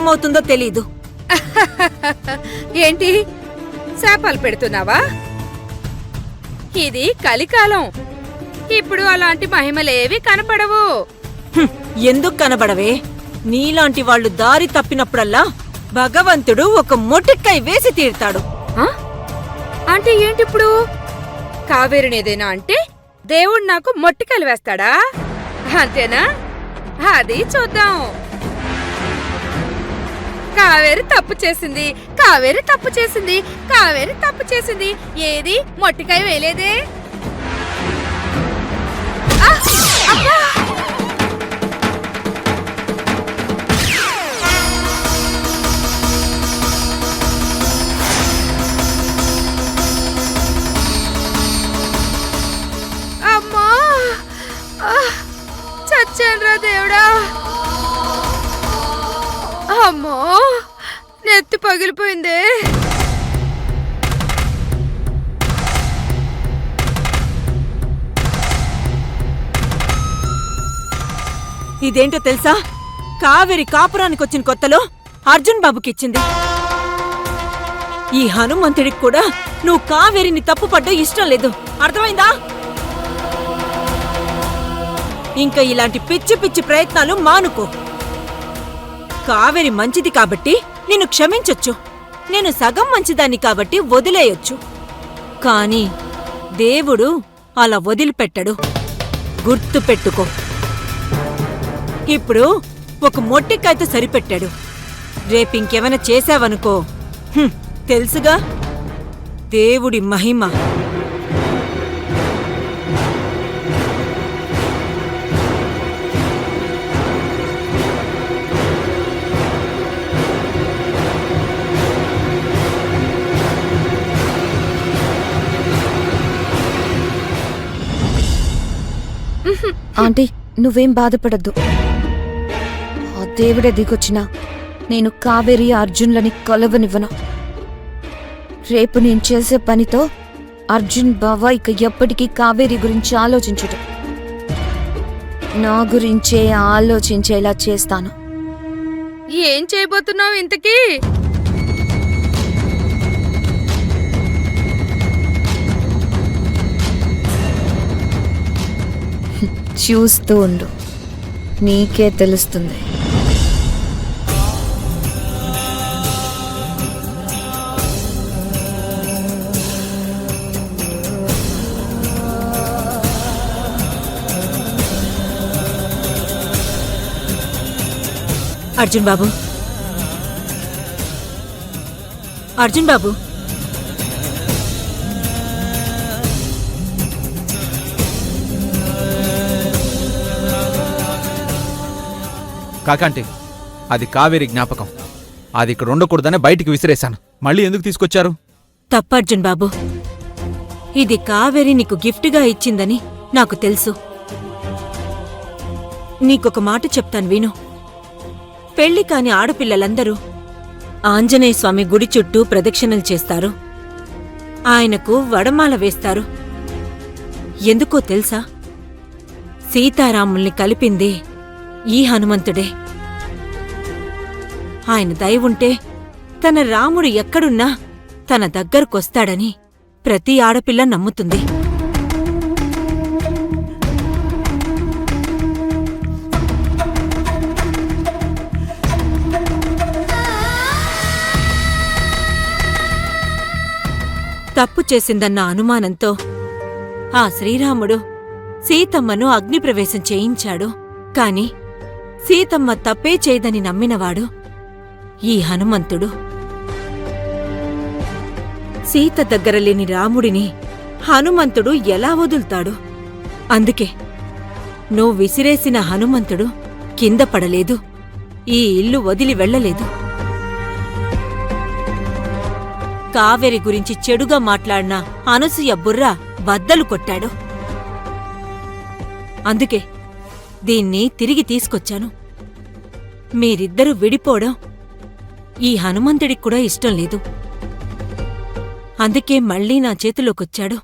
ఏమవుతుందో తెలీదు. ఏంటి శాపాలు పెడుతున్నావా? ఇది కలికాలం. ఇప్పుడు అలాంటి మహిమలేవి కనపడవు. ఎందుకు కనబడవే? నీలాంటి వాళ్ళు దారి తప్పినప్పుడల్లా భగవంతుడు ఒక మొటిక్కై వేసి తీరుతాడు. అంటే ఏంటిప్పుడు? కావేరినేదేనా అంటే దేవుడు నాకు మొట్టికలు వేస్తాడా? అంతేనా? అది చూద్దాం. కావేరి తప్పు చేసింది, కావేరి తప్పు చేసింది, కావేరి తప్పు చేసింది. ఏది మొట్టికాయ వేయలేదే? అమ్మా, చచ్చానురా దేవుడా. అమ్మో, నెత్తి పగిలిపోయిందే. ఇదేంటో తెలుసా? కావేరి కాపురానికి వచ్చిన కొత్తలో అర్జున్ బాబుకిచ్చింది. ఈ హనుమంతుడికి కూడా నువ్వు కావేరిని తప్పుపడ్డా ఇష్టం లేదు. అర్థమైందా? ఇంకా ఇలాంటి పిచ్చి పిచ్చి ప్రయత్నాలు మానుకో. కావేరి మంచిది కాబట్టి నిన్ను క్షమించొచ్చు, నేను సగం మంచిదాన్ని కాబట్టి వదిలేయొచ్చు. కాని దేవుడు అలా వదిలిపెట్టడు. గుర్తు పెట్టుకో. ఇప్పుడు ఒక మొట్టికాయతో సరిపెట్టాడు. రేపింకేమైనా చేశావనుకో తెలుసుగా దేవుడి మహిమ. ఆంటీ, నువ్వేం బాధపడద్దు. ఆ దేవుడే దిగొచ్చినా నేను కావేరి అర్జున్లని కలవనివ్వను. రేపు నేను చేసే పనితో అర్జున్ బావ ఇక ఎప్పటికీ కావేరి గురించి ఆలోచించడు. నా గురించే ఆలోచించేలా చేస్తాను. ఏం చేయబోతున్నావు ఇంతకీ? చూస్తూ ఉండు, నీకే తెలుస్తుంది. అర్జున్ బాబు, అర్జున్ బాబు, కాకంటే అది కావేరి జ్ఞాపకం. అది ఇక్కడ ఉండకూడదనే బయటికి విసిరేశాను. మళ్ళీ ఎందుకు తీసుకొచ్చారు? తప్పు అర్జున్ బాబు. ఇది కావేరి నీకు గిఫ్ట్గా ఇచ్చిందని నాకు తెలుసు. నీకొక మాట చెప్తాను విను. పెళ్లి కాని ఆడపిల్లలందరూ ఆంజనేయ స్వామి గుడి చుట్టూ ప్రదక్షిణలు చేస్తారు. ఆయనకు వడమాల వేస్తారు. ఎందుకో తెలుసా? సీతారాముల్ని కలిపిందే ఈ హనుమంతుడే. ఆయన దయ ఉంటే తన రాముడు ఎక్కడున్నా తన దగ్గరకొస్తాడని ప్రతి ఆడపిల్ల నమ్ముతుంది. తప్పు చేసిందన్న అనుమానంతో ఆ శ్రీరాముడు సీతమ్మను అగ్నిప్రవేశం చేయించాడు. కాని సీతమ్మ తప్పే చేయదని నమ్మినవాడు ఈ హనుమంతుడు. సీత దగ్గర లేని రాముడిని హనుమంతుడు ఎలా వదులుతాడు? అందుకే నువ్వు విసిరేసిన హనుమంతుడు కింద పడలేదు, ఈ ఇల్లు వదిలి వెళ్ళలేదు. కావేరి గురించి చెడుగా మాట్లాడిన అనసూయ బుర్ర బద్దలు కొట్టాడు. అందుకే దీన్ని తిరిగి తీసుకొచ్చాను. మీరిద్దరూ విడిపోవడం ఈ హనుమంతుడికి కూడా ఇష్టం లేదు. అందుకే మళ్ళీ నా చేతిలోకొచ్చాడు.